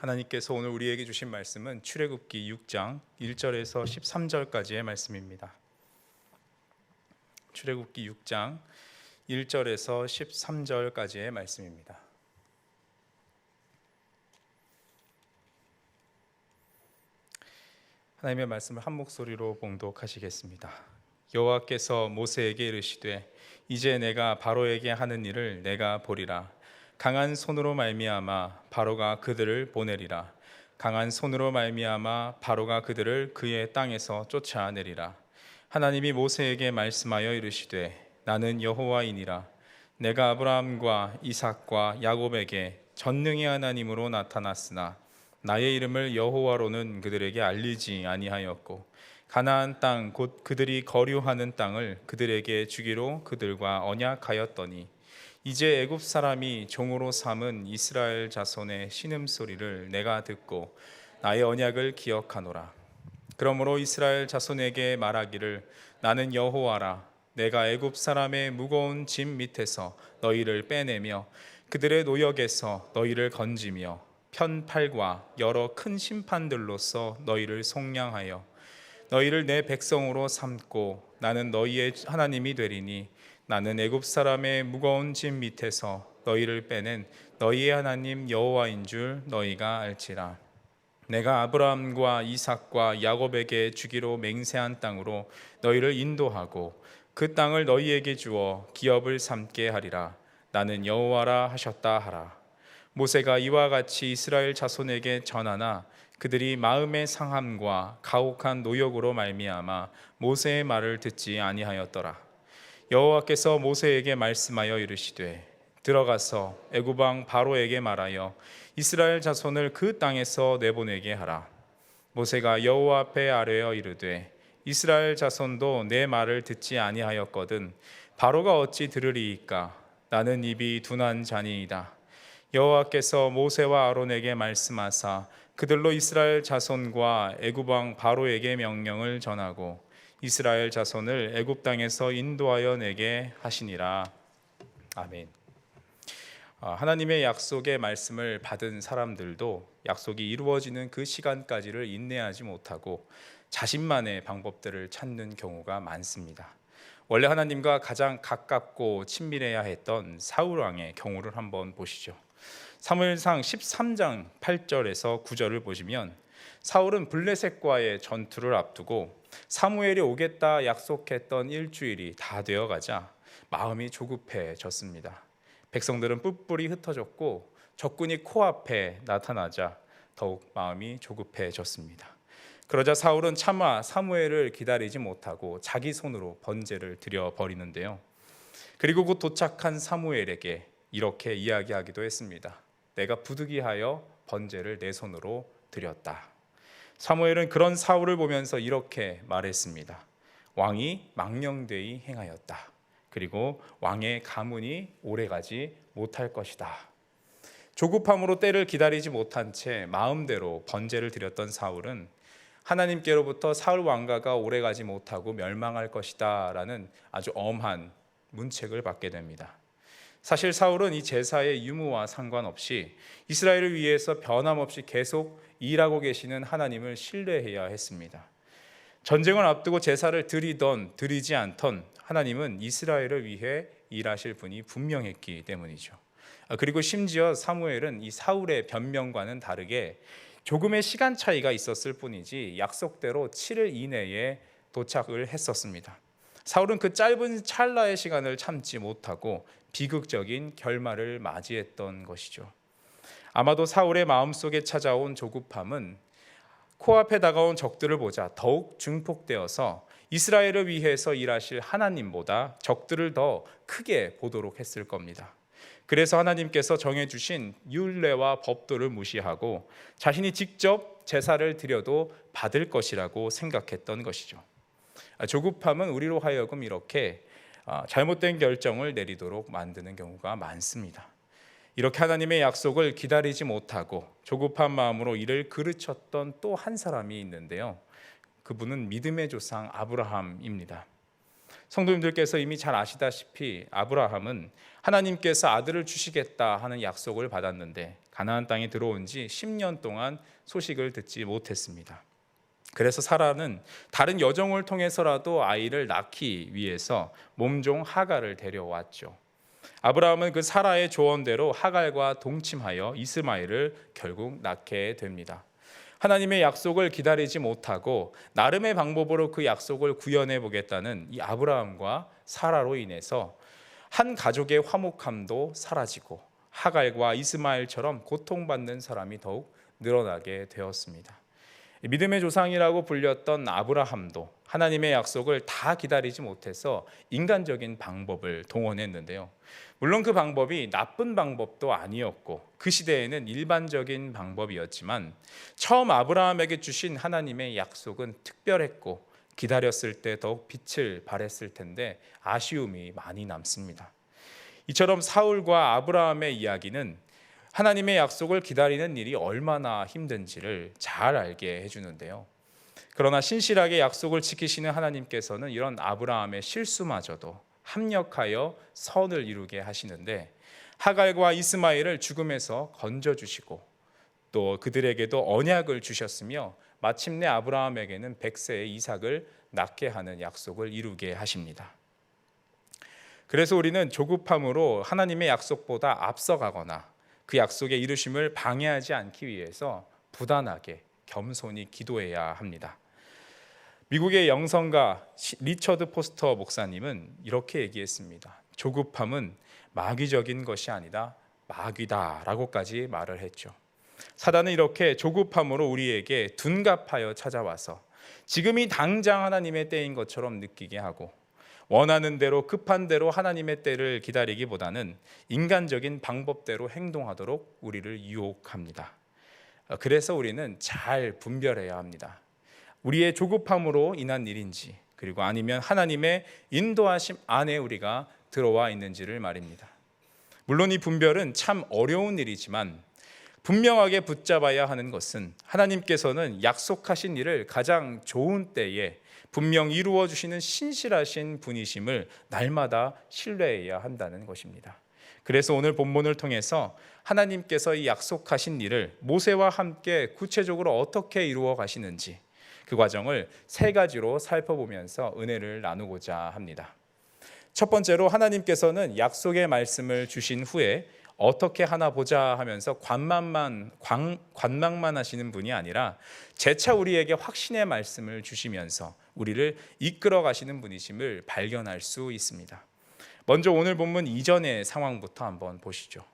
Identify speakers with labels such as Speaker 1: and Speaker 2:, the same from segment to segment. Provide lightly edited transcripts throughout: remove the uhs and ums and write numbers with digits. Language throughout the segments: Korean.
Speaker 1: 하나님께서 오늘 우리에게 주신 말씀은 출애굽기 6장 1절에서 13절까지의 말씀입니다. 출애굽기 6장 1절에서 13절까지의 말씀입니다. 하나님의 말씀을 한 목소리로 봉독하시겠습니다. 여호와께서 모세에게 이르시되 이제 내가 바로에게 하는 일을 내가 보리라. 강한 손으로 말미암아 바로가 그들을 보내리라. 강한 손으로 말미암아 바로가 그들을 그의 땅에서 쫓아내리라. 하나님이 모세에게 말씀하여 이르시되 나는 여호와이니라. 내가 아브라함과 이삭과 야곱에게 전능의 하나님으로 나타났으나 나의 이름을 여호와로는 그들에게 알리지 아니하였고 가나안 땅 곧 그들이 거류하는 땅을 그들에게 주기로 그들과 언약하였더니 이제 애굽 사람이 종으로 삼은 이스라엘 자손의 신음소리를 내가 듣고 나의 언약을 기억하노라. 그러므로 이스라엘 자손에게 말하기를 나는 여호와라. 내가 애굽 사람의 무거운 짐 밑에서 너희를 빼내며 그들의 노역에서 너희를 건지며 편팔과 여러 큰 심판들로서 너희를 속량하여 너희를 내 백성으로 삼고 나는 너희의 하나님이 되리니 나는 애굽 사람의 무거운 짐 밑에서 너희를 빼낸 너희의 하나님 여호와인 줄 너희가 알지라. 내가 아브라함과 이삭과 야곱에게 주기로 맹세한 땅으로 너희를 인도하고 그 땅을 너희에게 주어 기업을 삼게 하리라. 나는 여호와라 하셨다 하라. 모세가 이와 같이 이스라엘 자손에게 전하나 그들이 마음의 상함과 가혹한 노역으로 말미암아 모세의 말을 듣지 아니하였더라. 여호와께서 모세에게 말씀하여 이르시되 들어가서 애굽 왕 바로에게 말하여 이스라엘 자손을 그 땅에서 내보내게 하라. 모세가 여호와 앞에 아뢰어 이르되 이스라엘 자손도 내 말을 듣지 아니하였거든 바로가 어찌 들으리이까. 나는 입이 둔한 자니이다. 여호와께서 모세와 아론에게 말씀하사 그들로 이스라엘 자손과 애굽 왕 바로에게 명령을 전하고 이스라엘 자손을 애굽 땅에서 인도하여 내게 하시니라. 아멘. 하나님의 약속의 말씀을 받은 사람들도 약속이 이루어지는 그 시간까지를 인내하지 못하고 자신만의 방법들을 찾는 경우가 많습니다. 원래 하나님과 가장 가깝고 친밀해야 했던 사울 왕의 경우를 한번 보시죠. 사무엘상 13장 8절에서 9절을 보시면 사울은 블레셋과의 전투를 앞두고 사무엘이 오겠다 약속했던 일주일이 다 되어가자 마음이 조급해졌습니다. 백성들은 뿔뿔이 흩어졌고 적군이 코앞에 나타나자 더욱 마음이 조급해졌습니다. 그러자 사울은 차마 사무엘을 기다리지 못하고 자기 손으로 번제를 드려버리는데요. 그리고 곧 도착한 사무엘에게 이렇게 이야기하기도 했습니다. 내가 부득이하여 번제를 내 손으로 드렸다. 사무엘은 그런 사울을 보면서 이렇게 말했습니다. 왕이 망령되이 행하였다. 그리고 왕의 가문이 오래가지 못할 것이다. 조급함으로 때를 기다리지 못한 채 마음대로 번제를 드렸던 사울은 하나님께로부터 사울 왕가가 오래가지 못하고 멸망할 것이다 라는 아주 엄한 문책을 받게 됩니다. 사실 사울은 이 제사의 유무와 상관없이 이스라엘을 위해서 변함없이 계속 일하고 계시는 하나님을 신뢰해야 했습니다. 전쟁을 앞두고 제사를 드리던 드리지 않던 하나님은 이스라엘을 위해 일하실 분이 분명했기 때문이죠. 그리고 심지어 사무엘은 이 사울의 변명과는 다르게 조금의 시간 차이가 있었을 뿐이지 약속대로 7일 이내에 도착을 했었습니다. 사울은 그 짧은 찰나의 시간을 참지 못하고 비극적인 결말을 맞이했던 것이죠. 아마도 사울의 마음속에 찾아온 조급함은 코앞에 다가온 적들을 보자 더욱 증폭되어서 이스라엘을 위해서 일하실 하나님보다 적들을 더 크게 보도록 했을 겁니다. 그래서 하나님께서 정해주신 율례와 법도를 무시하고 자신이 직접 제사를 드려도 받을 것이라고 생각했던 것이죠. 조급함은 우리로 하여금 이렇게 잘못된 결정을 내리도록 만드는 경우가 많습니다. 이렇게 하나님의 약속을 기다리지 못하고 조급한 마음으로 이를 그르쳤던 또 한 사람이 있는데요. 그분은 믿음의 조상 아브라함입니다. 성도님들께서 이미 잘 아시다시피 아브라함은 하나님께서 아들을 주시겠다 하는 약속을 받았는데 가나안 땅에 들어온 지 10년 동안 소식을 듣지 못했습니다. 그래서 사라는 다른 여종을 통해서라도 아이를 낳기 위해서 몸종 하갈을 데려왔죠. 아브라함은 그 사라의 조언대로 하갈과 동침하여 이스마엘을 결국 낳게 됩니다. 하나님의 약속을 기다리지 못하고 나름의 방법으로 그 약속을 구현해 보겠다는 이 아브라함과 사라로 인해서 한 가족의 화목함도 사라지고 하갈과 이스마엘처럼 고통받는 사람이 더욱 늘어나게 되었습니다. 믿음의 조상이라고 불렸던 아브라함도 하나님의 약속을 다 기다리지 못해서 인간적인 방법을 동원했는데요. 물론 그 방법이 나쁜 방법도 아니었고 그 시대에는 일반적인 방법이었지만 처음 아브라함에게 주신 하나님의 약속은 특별했고 기다렸을 때 더욱 빛을 발했을 텐데 아쉬움이 많이 남습니다. 이처럼 사울과 아브라함의 이야기는 하나님의 약속을 기다리는 일이 얼마나 힘든지를 잘 알게 해주는데요. 그러나 신실하게 약속을 지키시는 하나님께서는 이런 아브라함의 실수마저도 합력하여 선을 이루게 하시는데 하갈과 이스마엘을 죽음에서 건져주시고 또 그들에게도 언약을 주셨으며 마침내 아브라함에게는 100세의 이삭을 낳게 하는 약속을 이루게 하십니다. 그래서 우리는 조급함으로 하나님의 약속보다 앞서가거나 그 약속의 이루심을 방해하지 않기 위해서 부단하게 겸손히 기도해야 합니다. 미국의 영성가 리처드 포스터 목사님은 이렇게 얘기했습니다. 조급함은 마귀적인 것이 아니다 마귀다라고까지 말을 했죠. 사단은 이렇게 조급함으로 우리에게 둔갑하여 찾아와서 지금이 당장 하나님의 때인 것처럼 느끼게 하고 원하는 대로 급한 대로 하나님의 때를 기다리기보다는 인간적인 방법대로 행동하도록 우리를 유혹합니다. 그래서 우리는 잘 분별해야 합니다. 우리의 조급함으로 인한 일인지 그리고 아니면 하나님의 인도하심 안에 우리가 들어와 있는지를 말입니다. 물론 이 분별은 참 어려운 일이지만 분명하게 붙잡아야 하는 것은 하나님께서는 약속하신 일을 가장 좋은 때에 분명 이루어 주시는 신실하신 분이심을 날마다 신뢰해야 한다는 것입니다. 그래서 오늘 본문을 통해서 하나님께서 이 약속하신 일을 모세와 함께 구체적으로 어떻게 이루어 가시는지 그 과정을 세 가지로 살펴보면서 은혜를 나누고자 합니다. 첫 번째로 하나님께서는 약속의 말씀을 주신 후에 어떻게 하나 보자 하면서 관망만 하시는 분이 아니라 재차 우리에게 확신의 말씀을 주시면서 우리를 이끌어 가시는 분이심을 발견할 수 있습니다. 먼저 오늘 본문 이전의 상황부터 한번 보시죠.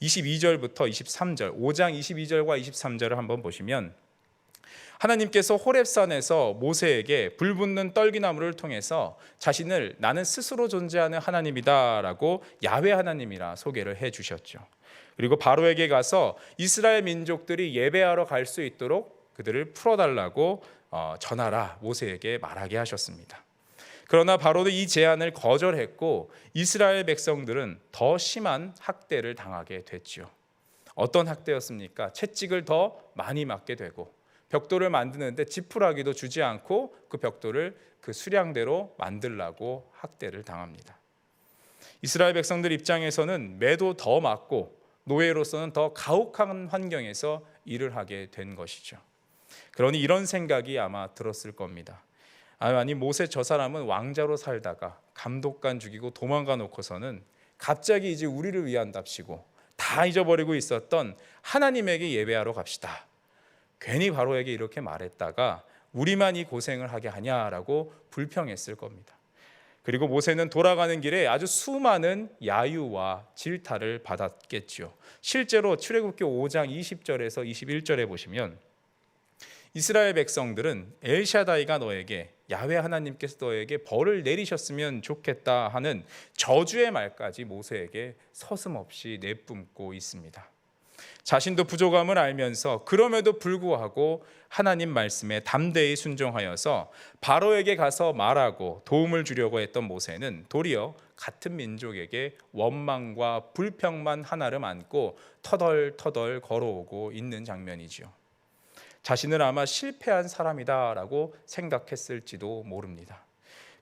Speaker 1: 22절부터 23절, 5장 22절과 23절을 한번 보시면 하나님께서 호렙산에서 모세에게 불붙는 떨기나무를 통해서 자신을 나는 스스로 존재하는 하나님이다라고 야훼 하나님이라 소개를 해주셨죠. 그리고 바로에게 가서 이스라엘 민족들이 예배하러 갈 수 있도록 그들을 풀어달라고 전하라 모세에게 말하게 하셨습니다. 그러나 바로는 이 제안을 거절했고 이스라엘 백성들은 더 심한 학대를 당하게 됐죠. 어떤 학대였습니까? 채찍을 더 많이 맞게 되고 벽돌을 만드는데 지푸라기도 주지 않고 그 벽돌을 그 수량대로 만들라고 학대를 당합니다. 이스라엘 백성들 입장에서는 매도 더 맞고 노예로서는 더 가혹한 환경에서 일을 하게 된 것이죠. 그러니 이런 생각이 아마 들었을 겁니다. 아니 모세 저 사람은 왕자로 살다가 감독관 죽이고 도망가 놓고서는 갑자기 이제 우리를 위한답시고 다 잊어버리고 있었던 하나님에게 예배하러 갑시다. 괜히 바로에게 이렇게 말했다가 우리만 이 고생을 하게 하냐라고 불평했을 겁니다. 그리고 모세는 돌아가는 길에 아주 수많은 야유와 질타를 받았겠죠. 실제로 출애굽기 5장 20절에서 21절에 보시면 이스라엘 백성들은 엘샤다이가 너에게 야훼 하나님께서 너에게 벌을 내리셨으면 좋겠다 하는 저주의 말까지 모세에게 서슴없이 내뿜고 있습니다. 자신도 부족함을 알면서 그럼에도 불구하고 하나님 말씀에 담대히 순종하여서 바로에게 가서 말하고 도움을 주려고 했던 모세는 도리어 같은 민족에게 원망과 불평만 하나를 안고 터덜터덜 걸어오고 있는 장면이죠. 자신은 아마 실패한 사람이다라고 생각했을지도 모릅니다.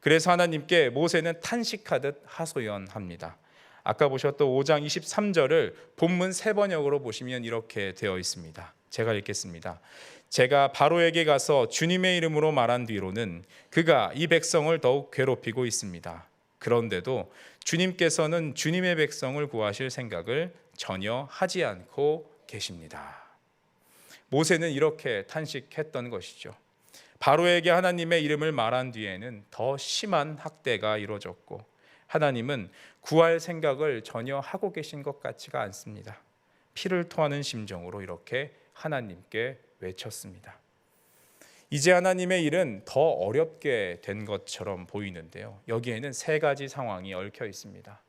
Speaker 1: 그래서 하나님께 모세는 탄식하듯 하소연합니다. 아까 보셨던 5장 23절을 본문 세 번역으로 보시면 이렇게 되어 있습니다. 제가 읽겠습니다. 제가 바로에게 가서 주님의 이름으로 말한 뒤로는 그가 이 백성을 더욱 괴롭히고 있습니다. 그런데도 주님께서는 주님의 백성을 구하실 생각을 전혀 하지 않고 계십니다. 모세는 이렇게 탄식했던 것이죠. 바로에게 하나님의 이름을 말한 뒤에는 더 심한 학대가 이루어졌고 하나님은 구할 생각을 전혀 하고 계신 것 같지가 않습니다. 피를 토하는 심정으로 이렇게 하나님께 외쳤습니다. 이제 하나님의 일은 더 어렵게 된 것처럼 보이는데요. 여기에는 세 가지 상황이 얽혀 있습니다.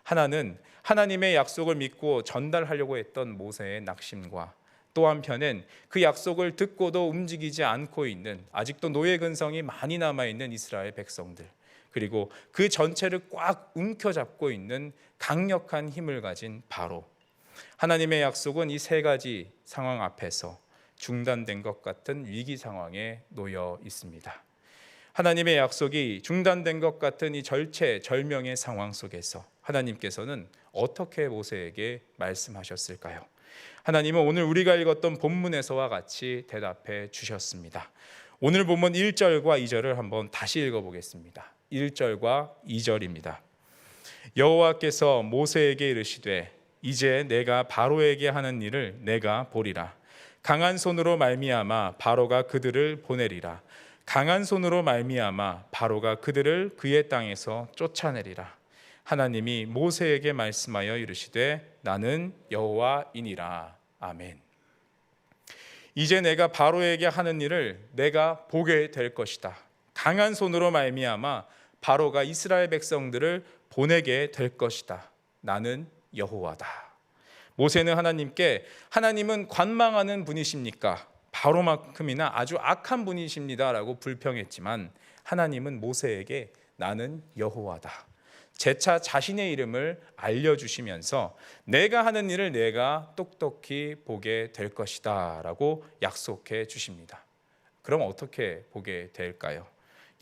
Speaker 1: 하나는 하나님의 약속을 믿고 전달하려고 했던 모세의 낙심과 또 한편엔 그 약속을 듣고도 움직이지 않고 있는 아직도 노예 근성이 많이 남아있는 이스라엘 백성들, 그리고 그 전체를 꽉 움켜잡고 있는 강력한 힘을 가진 바로. 하나님의 약속은 이 세 가지 상황 앞에서 중단된 것 같은 위기 상황에 놓여 있습니다. 하나님의 약속이 중단된 것 같은 이 절체절명의 상황 속에서 하나님께서는 어떻게 모세에게 말씀하셨을까요? 하나님은 오늘 우리가 읽었던 본문에서와 같이 대답해 주셨습니다. 오늘 본문 1절과 2절을 한번 다시 읽어보겠습니다. 1절과 2절입니다. 여호와께서 모세에게 이르시되 이제 내가 바로에게 하는 일을 내가 보리라. 강한 손으로 말미암아 바로가 그들을 보내리라. 강한 손으로 말미암아 바로가 그들을 그의 땅에서 쫓아내리라. 하나님이 모세에게 말씀하여 이르시되 나는 여호와이니라. 아멘. 이제 내가 바로에게 하는 일을 내가 보게 될 것이다. 강한 손으로 말미암아 바로가 이스라엘 백성들을 보내게 될 것이다. 나는 여호와다. 모세는 하나님께 하나님은 관망하는 분이십니까? 바로만큼이나 아주 악한 분이십니다 라고 불평했지만 하나님은 모세에게 나는 여호와다, 재차 자신의 이름을 알려주시면서 내가 하는 일을 내가 똑똑히 보게 될 것이다 라고 약속해 주십니다. 그럼 어떻게 보게 될까요?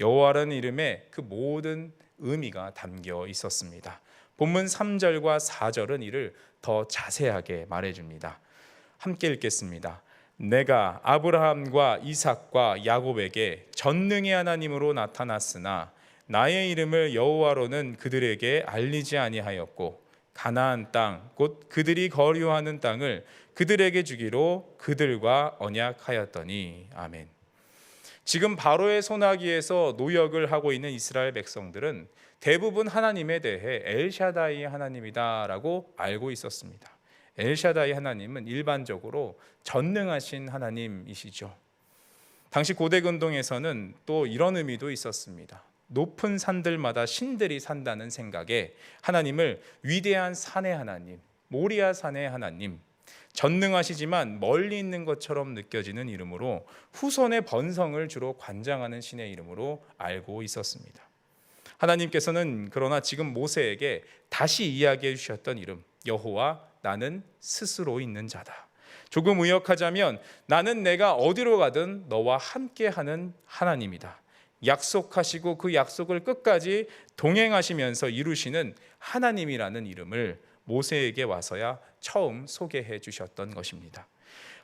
Speaker 1: 여호와라는 이름에 그 모든 의미가 담겨 있었습니다. 본문 3절과 4절은 이를 더 자세하게 말해줍니다. 함께 읽겠습니다. 내가 아브라함과 이삭과 야곱에게 전능의 하나님으로 나타났으나 나의 이름을 여호와로는 그들에게 알리지 아니하였고 가나안 땅 곧 그들이 거류하는 땅을 그들에게 주기로 그들과 언약하였더니. 아멘. 지금 바로의 손아귀에서 노역을 하고 있는 이스라엘 백성들은 대부분 하나님에 대해 엘샤다이 하나님이다라고 알고 있었습니다. 엘샤다이 하나님은 일반적으로 전능하신 하나님이시죠. 당시 고대 근동에서는 또 이런 의미도 있었습니다. 높은 산들마다 신들이 산다는 생각에 하나님을 위대한 산의 하나님, 모리아 산의 하나님, 전능하시지만 멀리 있는 것처럼 느껴지는 이름으로 후손의 번성을 주로 관장하는 신의 이름으로 알고 있었습니다. 하나님께서는 그러나 지금 모세에게 다시 이야기해 주셨던 이름, 여호와, 나는 스스로 있는 자다. 조금 의역하자면 나는 내가 어디로 가든 너와 함께하는 하나님이다. 약속하시고 그 약속을 끝까지 동행하시면서 이루시는 하나님이라는 이름을 모세에게 와서야 처음 소개해 주셨던 것입니다.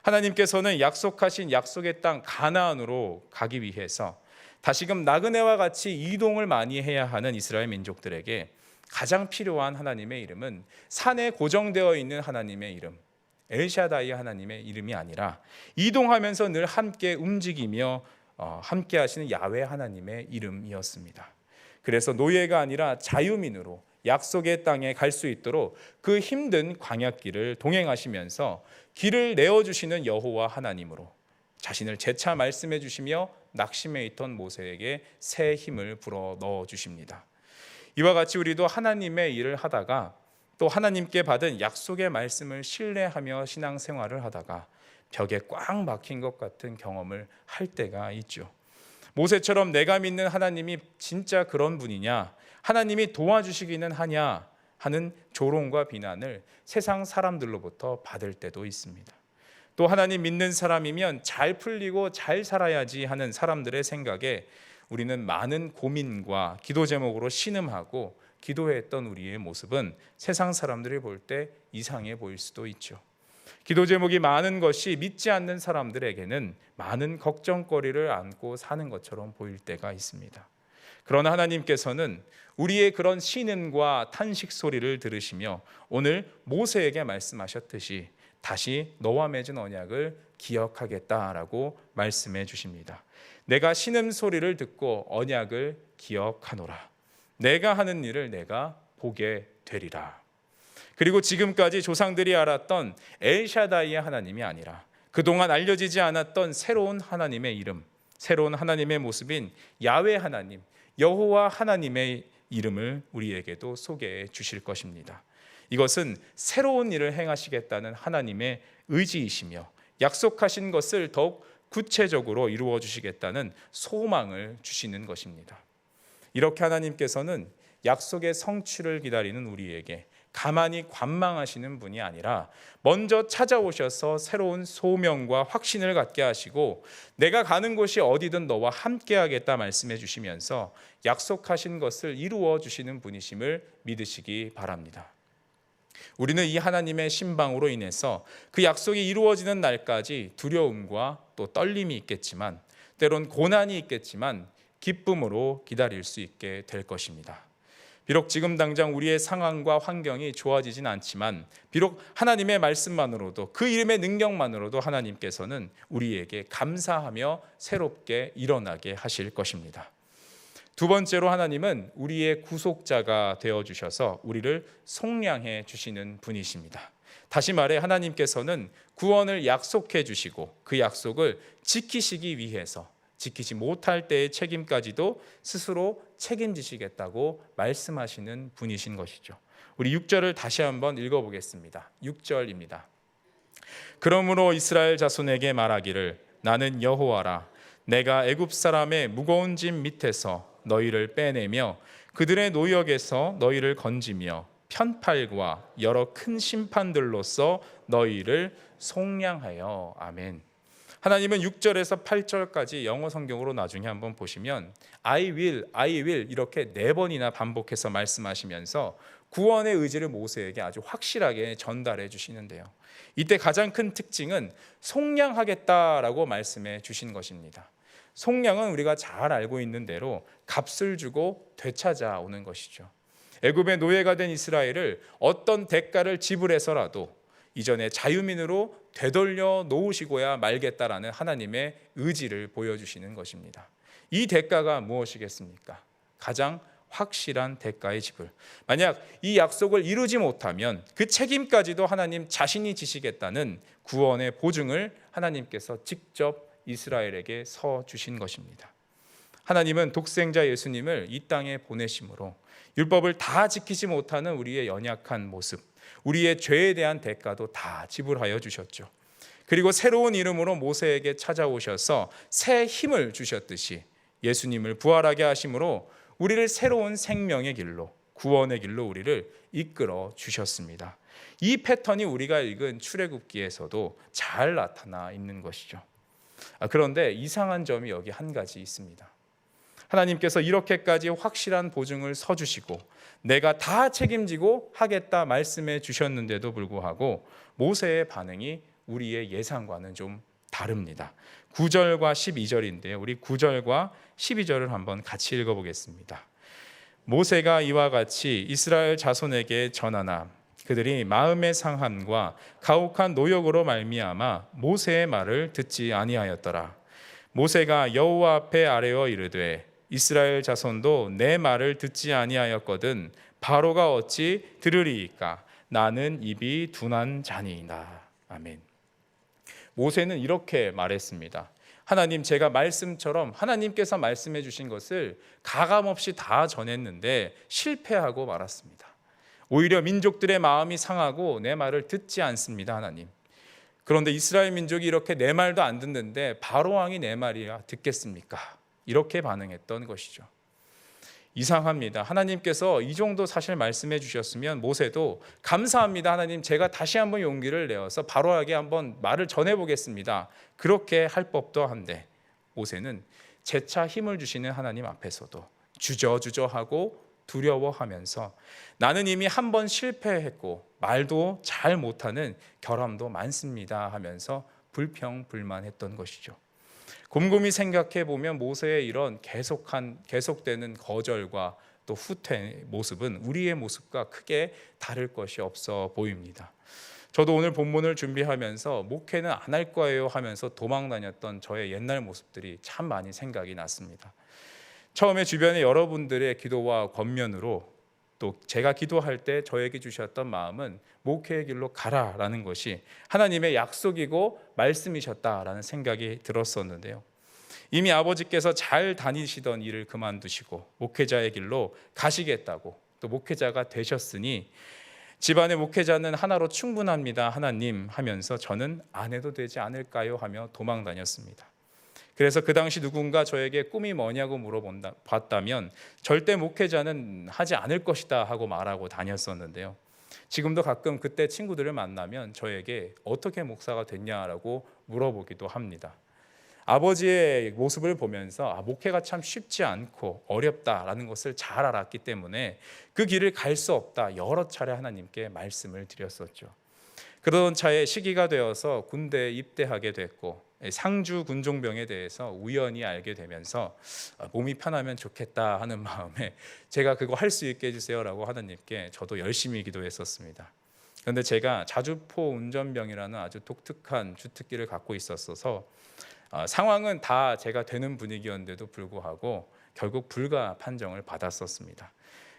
Speaker 1: 하나님께서는 약속하신 약속의 땅 가나안으로 가기 위해서 다시금 나그네와 같이 이동을 많이 해야 하는 이스라엘 민족들에게 가장 필요한 하나님의 이름은 산에 고정되어 있는 하나님의 이름, 엘샤다이 하나님의 이름이 아니라 이동하면서 늘 함께 움직이며 함께 하시는 야훼 하나님의 이름이었습니다. 그래서 노예가 아니라 자유민으로 약속의 땅에 갈 수 있도록 그 힘든 광야길을 동행하시면서 길을 내어주시는 여호와 하나님으로 자신을 재차 말씀해 주시며 낙심해 있던 모세에게 새 힘을 불어 넣어 주십니다. 이와 같이 우리도 하나님의 일을 하다가 또 하나님께 받은 약속의 말씀을 신뢰하며 신앙생활을 하다가 벽에 꽉 막힌 것 같은 경험을 할 때가 있죠. 모세처럼 내가 믿는 하나님이 진짜 그런 분이냐, 하나님이 도와주시기는 하냐 하는 조롱과 비난을 세상 사람들로부터 받을 때도 있습니다. 또 하나님 믿는 사람이면 잘 풀리고 잘 살아야지 하는 사람들의 생각에 우리는 많은 고민과 기도 제목으로 신음하고 기도했던 우리의 모습은 세상 사람들이 볼 때 이상해 보일 수도 있죠. 기도 제목이 많은 것이 믿지 않는 사람들에게는 많은 걱정거리를 안고 사는 것처럼 보일 때가 있습니다. 그러나 하나님께서는 우리의 그런 신음과 탄식 소리를 들으시며 오늘 모세에게 말씀하셨듯이 다시 너와 맺은 언약을 기억하겠다라고 말씀해 주십니다. 내가 신음 소리를 듣고 언약을 기억하노라. 내가 하는 일을 내가 보게 되리라. 그리고 지금까지 조상들이 알았던 엘샤다이의 하나님이 아니라 그동안 알려지지 않았던 새로운 하나님의 이름, 새로운 하나님의 모습인 야훼 하나님, 여호와 하나님의 이름을 우리에게도 소개해 주실 것입니다. 이것은 새로운 일을 행하시겠다는 하나님의 의지이시며 약속하신 것을 더욱 구체적으로 이루어 주시겠다는 소망을 주시는 것입니다. 이렇게 하나님께서는 약속의 성취를 기다리는 우리에게 가만히 관망하시는 분이 아니라 먼저 찾아오셔서 새로운 소명과 확신을 갖게 하시고 내가 가는 곳이 어디든 너와 함께 하겠다 말씀해 주시면서 약속하신 것을 이루어 주시는 분이심을 믿으시기 바랍니다. 우리는 이 하나님의 신방으로 인해서 그 약속이 이루어지는 날까지 두려움과 또 떨림이 있겠지만 때론 고난이 있겠지만 기쁨으로 기다릴 수 있게 될 것입니다. 비록 지금 당장 우리의 상황과 환경이 좋아지진 않지만 비록 하나님의 말씀만으로도 그 이름의 능력만으로도 하나님께서는 우리에게 감사하며 새롭게 일어나게 하실 것입니다. 두 번째로 하나님은 우리의 구속자가 되어주셔서 우리를 속량해 주시는 분이십니다. 다시 말해 하나님께서는 구원을 약속해 주시고 그 약속을 지키시기 위해서 지키지 못할 때의 책임까지도 스스로 책임지시겠다고 말씀하시는 분이신 것이죠. 우리 6절을 다시 한번 읽어보겠습니다. 6절입니다. 그러므로 이스라엘 자손에게 말하기를 나는 여호와라. 내가 애굽 사람의 무거운 짐 밑에서 너희를 빼내며 그들의 노역에서 너희를 건지며 편팔과 여러 큰 심판들로서 너희를 속량하여. 아멘. 하나님은 6절에서 8절까지 영어 성경으로 나중에 한번 보시면 I will 이렇게 4번이나 반복해서 말씀하시면서 구원의 의지를 모세에게 아주 확실하게 전달해 주시는데요. 이때 가장 큰 특징은 속량하겠다라고 말씀해 주신 것입니다. 속량은 우리가 잘 알고 있는 대로 값을 주고 되찾아오는 것이죠. 애굽의 노예가 된 이스라엘을 어떤 대가를 지불해서라도 이전에 자유민으로 되돌려 놓으시고야 말겠다라는 하나님의 의지를 보여주시는 것입니다. 이 대가가 무엇이겠습니까? 가장 확실한 대가의 지불. 만약 이 약속을 이루지 못하면 그 책임까지도 하나님 자신이 지시겠다는 구원의 보증을 하나님께서 직접 이스라엘에게 서 주신 것입니다. 하나님은 독생자 예수님을 이 땅에 보내심으로 율법을 다 지키지 못하는 우리의 연약한 모습, 우리의 죄에 대한 대가도 다 지불하여 주셨죠. 그리고 새로운 이름으로 모세에게 찾아오셔서 새 힘을 주셨듯이 예수님을 부활하게 하심으로 우리를 새로운 생명의 길로, 구원의 길로 우리를 이끌어 주셨습니다. 이 패턴이 우리가 읽은 출애굽기에서도 잘 나타나 있는 것이죠. 그런데 이상한 점이 여기 한 가지 있습니다. 하나님께서 이렇게까지 확실한 보증을 서주시고 내가 다 책임지고 하겠다 말씀해 주셨는데도 불구하고 모세의 반응이 우리의 예상과는 좀 다릅니다. 9절과 12절인데요. 우리 9절과 12절을 한번 같이 읽어보겠습니다. 모세가 이와 같이 이스라엘 자손에게 전하나 그들이 마음의 상함과 가혹한 노역으로 말미암아 모세의 말을 듣지 아니하였더라. 모세가 여호와 앞에 아뢰어 이르되 이스라엘 자손도 내 말을 듣지 아니하였거든 바로가 어찌 들으리이까? 나는 입이 둔한 자니이다. 아멘. 모세는 이렇게 말했습니다. 하나님, 제가 말씀처럼 하나님께서 말씀해 주신 것을 가감없이 다 전했는데 실패하고 말았습니다. 오히려 민족들의 마음이 상하고 내 말을 듣지 않습니다. 하나님. 그런데 이스라엘 민족이 이렇게 내 말도 안 듣는데 바로 왕이 내 말이야 듣겠습니까? 이렇게 반응했던 것이죠. 이상합니다. 하나님께서 이 정도 사실 말씀해 주셨으면 모세도 감사합니다. 하나님, 제가 다시 한번 용기를 내어서 바로에게 한번 말을 전해보겠습니다. 그렇게 할 법도 한데 모세는 재차 힘을 주시는 하나님 앞에서도 주저주저하고 두려워하면서 나는 이미 한 번 실패했고 말도 잘 못하는 결함도 많습니다 하면서 불평불만했던 것이죠. 곰곰이 생각해 보면 모세의 이런 계속되는 거절과 또 후퇴 모습은 우리의 모습과 크게 다를 것이 없어 보입니다. 저도 오늘 본문을 준비하면서 목회는 안 할 거예요 하면서 도망 다녔던 저의 옛날 모습들이 참 많이 생각이 났습니다. 처음에 주변의 여러분들의 기도와 권면으로 또 제가 기도할 때 저에게 주셨던 마음은 목회의 길로 가라라는 것이 하나님의 약속이고 말씀이셨다라는 생각이 들었었는데요. 이미 아버지께서 잘 다니시던 일을 그만두시고 목회자의 길로 가시겠다고 또 목회자가 되셨으니 집안의 목회자는 하나로 충분합니다 하나님 하면서 저는 안 해도 되지 않을까요 하며 도망 다녔습니다. 그래서 그 당시 누군가 저에게 꿈이 뭐냐고 물어봤다면 절대 목회자는 하지 않을 것이다 하고 말하고 다녔었는데요. 지금도 가끔 그때 친구들을 만나면 저에게 어떻게 목사가 됐냐라고 물어보기도 합니다. 아버지의 모습을 보면서 목회가 참 쉽지 않고 어렵다라는 것을 잘 알았기 때문에 그 길을 갈 수 없다 여러 차례 하나님께 말씀을 드렸었죠. 그러던 차에 시기가 되어서 군대에 입대하게 됐고 상주 군종병에 대해서 우연히 알게 되면서 몸이 편하면 좋겠다 하는 마음에 제가 그거 할 수 있게 해주세요라고 하나님께 저도 열심히 기도했었습니다. 그런데 제가 자주포 운전병이라는 아주 독특한 주특기를 갖고 있었어서 상황은 다 제가 되는 분위기였는데도 불구하고 결국 불가 판정을 받았었습니다.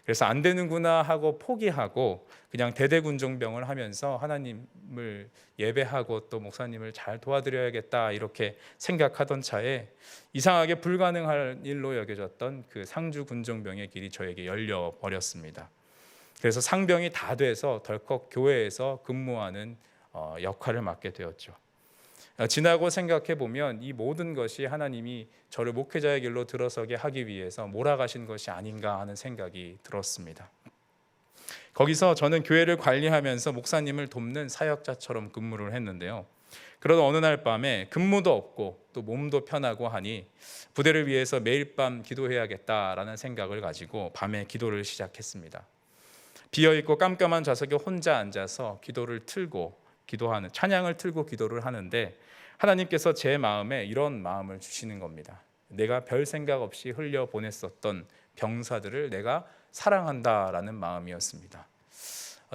Speaker 1: 그래서 안 되는구나 하고 포기하고 그냥 대대군종병을 하면서 하나님을 예배하고 또 목사님을 잘 도와드려야겠다 이렇게 생각하던 차에 이상하게 불가능할 일로 여겨졌던 그 상주 군종병의 길이 저에게 열려 버렸습니다. 그래서 상병이 다 돼서 덜컥 교회에서 근무하는 역할을 맡게 되었죠. 지나고 생각해 보면 이 모든 것이 하나님이 저를 목회자의 길로 들어서게 하기 위해서 몰아가신 것이 아닌가 하는 생각이 들었습니다. 거기서 저는 교회를 관리하면서 목사님을 돕는 사역자처럼 근무를 했는데요. 그러던 어느 날 밤에 근무도 없고 또 몸도 편하고 하니 부대를 위해서 매일 밤 기도해야겠다라는 생각을 가지고 밤에 기도를 시작했습니다. 비어있고 깜깜한 좌석에 혼자 앉아서 기도를 틀고 기도하는 찬양을 틀고 기도를 하는데 하나님께서 제 마음에 이런 마음을 주시는 겁니다. 내가 별 생각 없이 흘려보냈었던 병사들을 내가 사랑한다라는 마음이었습니다.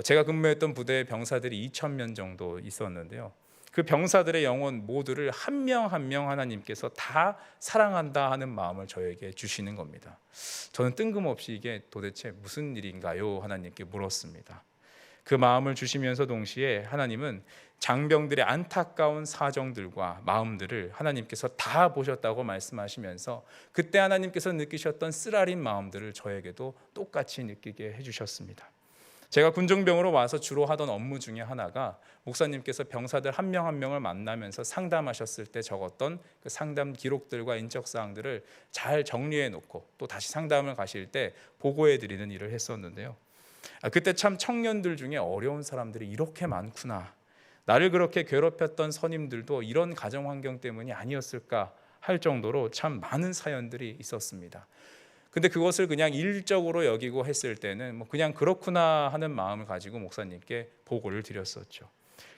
Speaker 1: 제가 근무했던 부대에 병사들이 2,000명 정도 있었는데요. 그 병사들의 영혼 모두를 한 명 한 명 하나님께서 다 사랑한다 하는 마음을 저에게 주시는 겁니다. 저는 뜬금없이 이게 도대체 무슨 일인가요? 하나님께 물었습니다. 그 마음을 주시면서 동시에 하나님은 장병들의 안타까운 사정들과 마음들을 하나님께서 다 보셨다고 말씀하시면서 그때 하나님께서 느끼셨던 쓰라린 마음들을 저에게도 똑같이 느끼게 해주셨습니다. 제가 군종병으로 와서 주로 하던 업무 중에 하나가 목사님께서 병사들 한 명 한 명을 만나면서 상담하셨을 때 적었던 그 상담 기록들과 인적사항들을 잘 정리해 놓고 또 다시 상담을 가실 때 보고해 드리는 일을 했었는데요. 그때 참 청년들 중에 어려운 사람들이 이렇게 많구나. 나를 그렇게 괴롭혔던 선임들도 이런 가정 환경 때문이 아니었을까 할 정도로 참 많은 사연들이 있었습니다. 근데 그것을 그냥 일적으로 여기고 했을 때는 그냥 그렇구나 하는 마음을 가지고 목사님께 보고를 드렸었죠.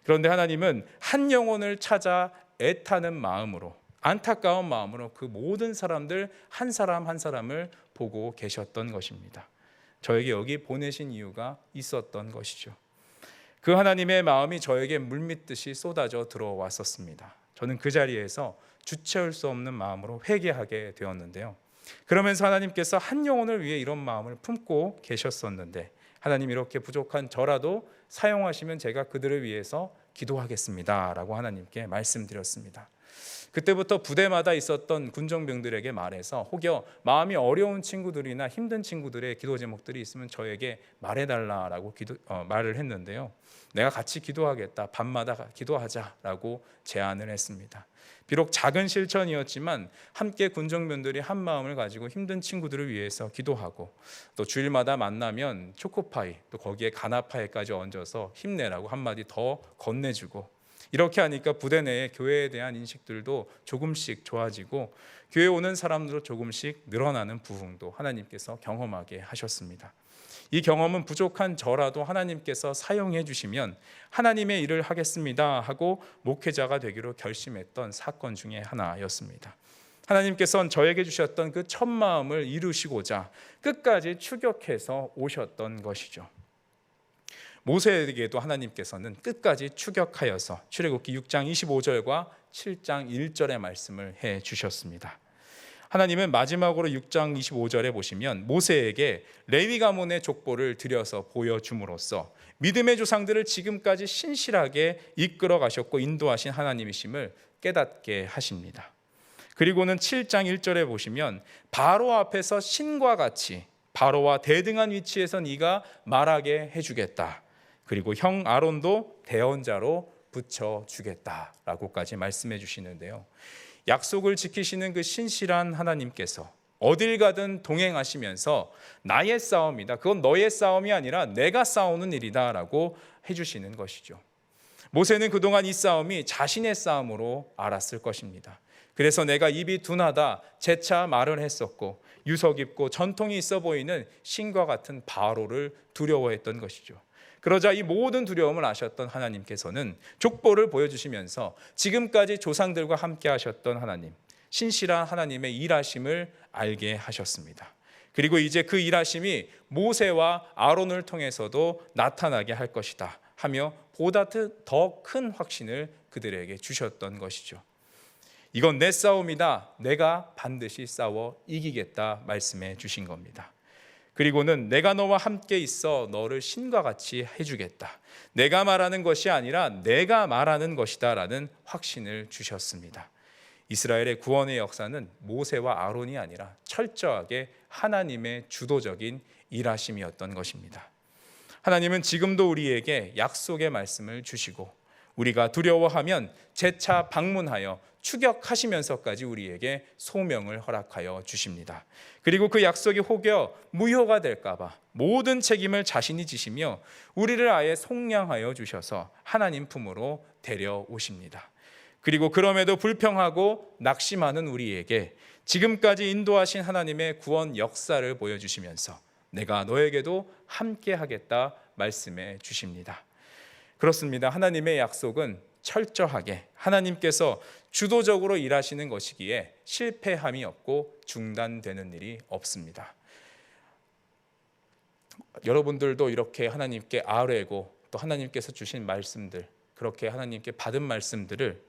Speaker 1: 그런데 하나님은 한 영혼을 찾아 애타는 마음으로 안타까운 마음으로 그 모든 사람들 한 사람 한 사람을 보고 계셨던 것입니다. 저에게 여기 보내신 이유가 있었던 것이죠. 그 하나님의 마음이 저에게 물밀듯이 쏟아져 들어왔었습니다. 저는 그 자리에서 주체할 수 없는 마음으로 회개하게 되었는데요. 그러면서 하나님께서 한 영혼을 위해 이런 마음을 품고 계셨었는데 하나님 이렇게 부족한 저라도 사용하시면 제가 그들을 위해서 기도하겠습니다 라고 하나님께 말씀드렸습니다. 그때부터 부대마다 있었던 군종병들에게 말해서 혹여 마음이 어려운 친구들이나 힘든 친구들의 기도 제목들이 있으면 저에게 말해달라라고 말을 했는데요. 내가 같이 기도하겠다, 밤마다 기도하자라고 제안을 했습니다. 비록 작은 실천이었지만 함께 군종병들이 한 마음을 가지고 힘든 친구들을 위해서 기도하고 또 주일마다 만나면 초코파이 또 거기에 가나파이까지 얹어서 힘내라고 한마디 더 건네주고 이렇게 하니까 부대 내에 교회에 대한 인식들도 조금씩 좋아지고 교회에 오는 사람들도 조금씩 늘어나는 부흥도 하나님께서 경험하게 하셨습니다. 이 경험은 부족한 저라도 하나님께서 사용해 주시면 하나님의 일을 하겠습니다 하고 목회자가 되기로 결심했던 사건 중에 하나였습니다. 하나님께서는 저에게 주셨던 그 첫 마음을 이루시고자 끝까지 추격해서 오셨던 것이죠. 모세에게도 하나님께서는 끝까지 추격하여서 출애굽기 6장 25절과 7장 1절의 말씀을 해 주셨습니다. 하나님은 마지막으로 6장 25절에 보시면 모세에게 레위 가문의 족보를 들여서 보여줌으로써 믿음의 조상들을 지금까지 신실하게 이끌어 가셨고 인도하신 하나님이심을 깨닫게 하십니다. 그리고는 7장 1절에 보시면 바로 앞에서 신과 같이 바로와 대등한 위치에서 네가 말하게 해주겠다. 그리고 형 아론도 대언자로 붙여주겠다라고까지 말씀해 주시는데요. 약속을 지키시는 그 신실한 하나님께서 어딜 가든 동행하시면서 나의 싸움이다, 그건 너의 싸움이 아니라 내가 싸우는 일이다 라고 해주시는 것이죠. 모세는 그동안 이 싸움이 자신의 싸움으로 알았을 것입니다. 그래서 내가 입이 둔하다 재차 말을 했었고 유서 깊고 전통이 있어 보이는 신과 같은 바로를 두려워했던 것이죠. 그러자 이 모든 두려움을 아셨던 하나님께서는 족보를 보여주시면서 지금까지 조상들과 함께 하셨던 하나님, 신실한 하나님의 일하심을 알게 하셨습니다. 그리고 이제 그 일하심이 모세와 아론을 통해서도 나타나게 할 것이다 하며 보다 더 큰 확신을 그들에게 주셨던 것이죠. 이건 내 싸움이다, 내가 반드시 싸워 이기겠다 말씀해 주신 겁니다. 그리고는 내가 너와 함께 있어 너를 신과 같이 해주겠다, 내가 말하는 것이 아니라 내가 말하는 것이다 라는 확신을 주셨습니다. 이스라엘의 구원의 역사는 모세와 아론이 아니라 철저하게 하나님의 주도적인 일하심이었던 것입니다. 하나님은 지금도 우리에게 약속의 말씀을 주시고 우리가 두려워하면 재차 방문하여 추격하시면서까지 우리에게 소명을 허락하여 주십니다. 그리고 그 약속이 혹여 무효가 될까 봐 모든 책임을 자신이 지시며 우리를 아예 속량하여 주셔서 하나님 품으로 데려오십니다. 그리고 그럼에도 불평하고 낙심하는 우리에게 지금까지 인도하신 하나님의 구원 역사를 보여주시면서 내가 너에게도 함께 하겠다 말씀해 주십니다. 그렇습니다. 하나님의 약속은 철저하게 하나님께서 주도적으로 일하시는 것이기에 실패함이 없고 중단되는 일이 없습니다. 여러분들도 이렇게 하나님께 아뢰고 또 하나님께서 주신 말씀들, 그렇게 하나님께 받은 말씀들을,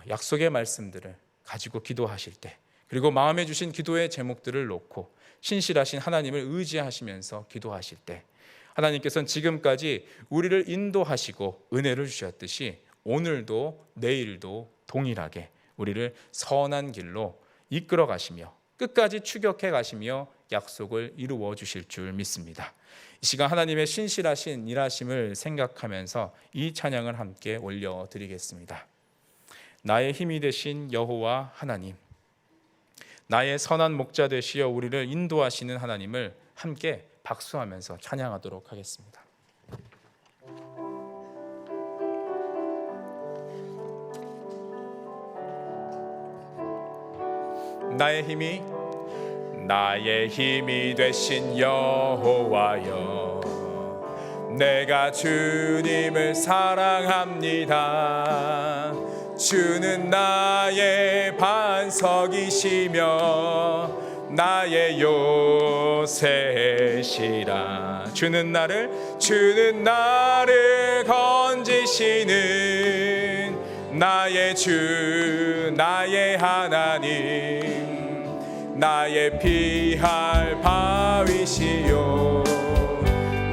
Speaker 1: 약속의 말씀들을 가지고 기도하실 때, 그리고 마음에 주신 기도의 제목들을 놓고 신실하신 하나님을 의지하시면서 기도하실 때 하나님께서는 지금까지 우리를 인도하시고 은혜를 주셨듯이 오늘도 내일도 동일하게 우리를 선한 길로 이끌어 가시며 끝까지 추격해 가시며 약속을 이루어 주실 줄 믿습니다. 이 시간 하나님의 신실하신 일하심을 생각하면서 이 찬양을 함께 올려드리겠습니다. 나의 힘이 되신 여호와 하나님, 나의 선한 목자 되시어 우리를 인도하시는 하나님을 함께 박수하면서 찬양하도록 하겠습니다. 나의 힘이 되신 여호와여, 내가 주님을 사랑합니다. 주는 나의 반석이시며 나의 요새시라. 주는 나를 건지시는 나의 주, 나의 하나님, 나의 피할 바위시요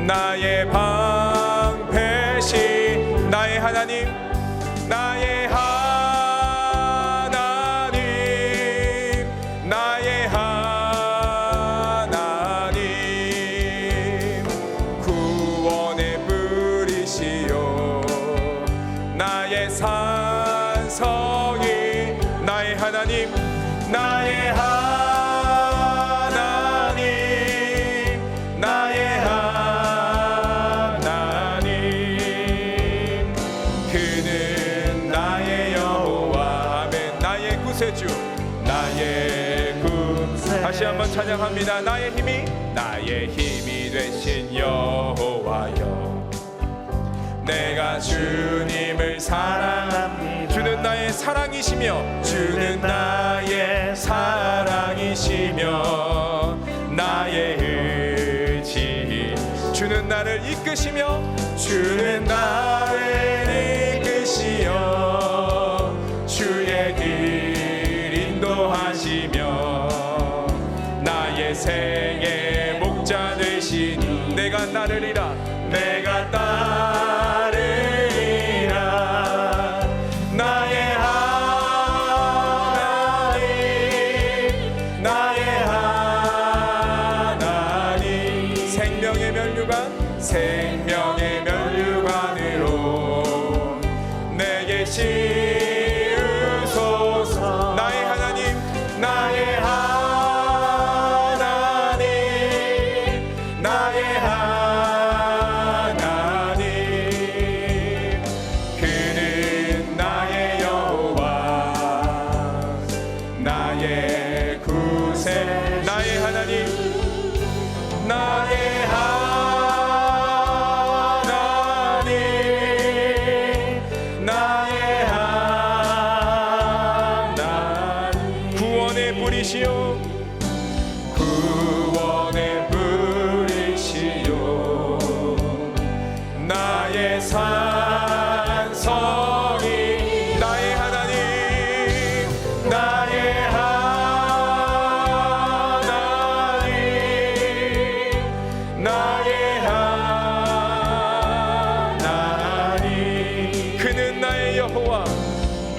Speaker 1: 나의 방패시, 나의 하나님, 나의 하나님, 나의 하나님, 구원의 뿌리시요 나의 산성이, 나의 하나님, 나의 하나님, 나의 하나님, 그는 구세주 나의 구세주. 다시 한번 찬양합니다. 나의 힘이 되신 여호와여, 내가 주님을 사랑합니다. 주는 나의 사랑이시며, 주는 나의 사랑이시며 나의 의지. 주는 나를 이끄시며, 주는 나를 이끄시어 주의 길 인도하시며 나의 생의 목자 되시니 내가 따르리라, 내가 따르리라. 나의 하나님, 나의 하나님. 생명의 면류관, 생명의 면류관으로 내게 씌우소서. 나의 하나님, 나의 하나님, 나의 하나님. 그는 나의 여호와, 나의 구세. 나의 하나님, 나의 하나님, 나의 하나님. 구원의 뿌리시오, 구원의 뿌리시오. 나의 산성이, 나의 하나님, 나의 하나님, 나의 하나님. 그는 나의 여호와,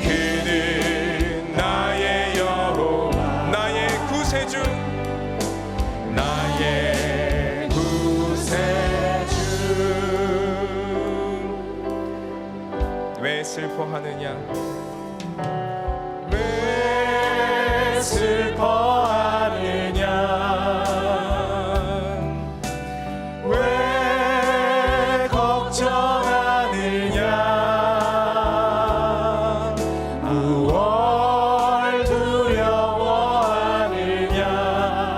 Speaker 1: 그는 나의 여호와, 나의 구세주, 나의 구세주. 왜 슬퍼하느냐, 왜 슬퍼하느냐, 왜 걱정하느냐, 무얼 두려워하느냐.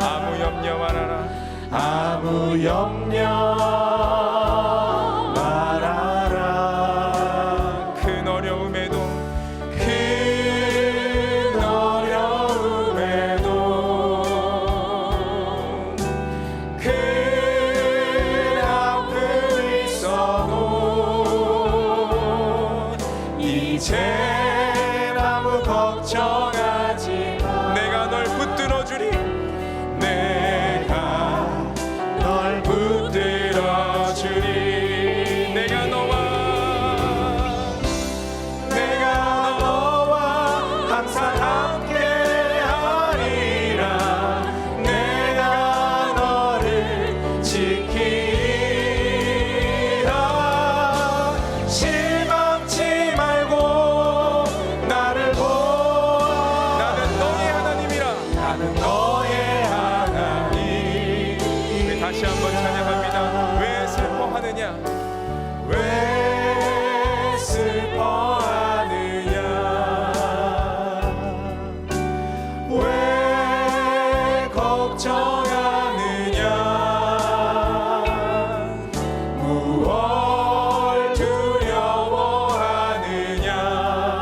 Speaker 1: 아무 염려 말아라, 아무 염려 말아라. 큰 어려움에도, 큰 어려움에도, 큰 아픔이 있어도 이젠 아무 걱정하지 마. 내가 널 붙들어 주리, 내가 널 붙들어 주리. 내가 너와 항상 함께 하리라. 내가 너를 지키리라. 실망치 말고 나를 보아. 나는 너의 하나님이라, 나는 너의 하나님. 다시 한번 찬양합니다. 왜 슬퍼하느냐, 왜 슬퍼하느냐, 왜 걱정하느냐, 무얼 두려워하느냐.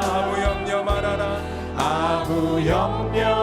Speaker 1: 아무 염려 말아라, 아무 염려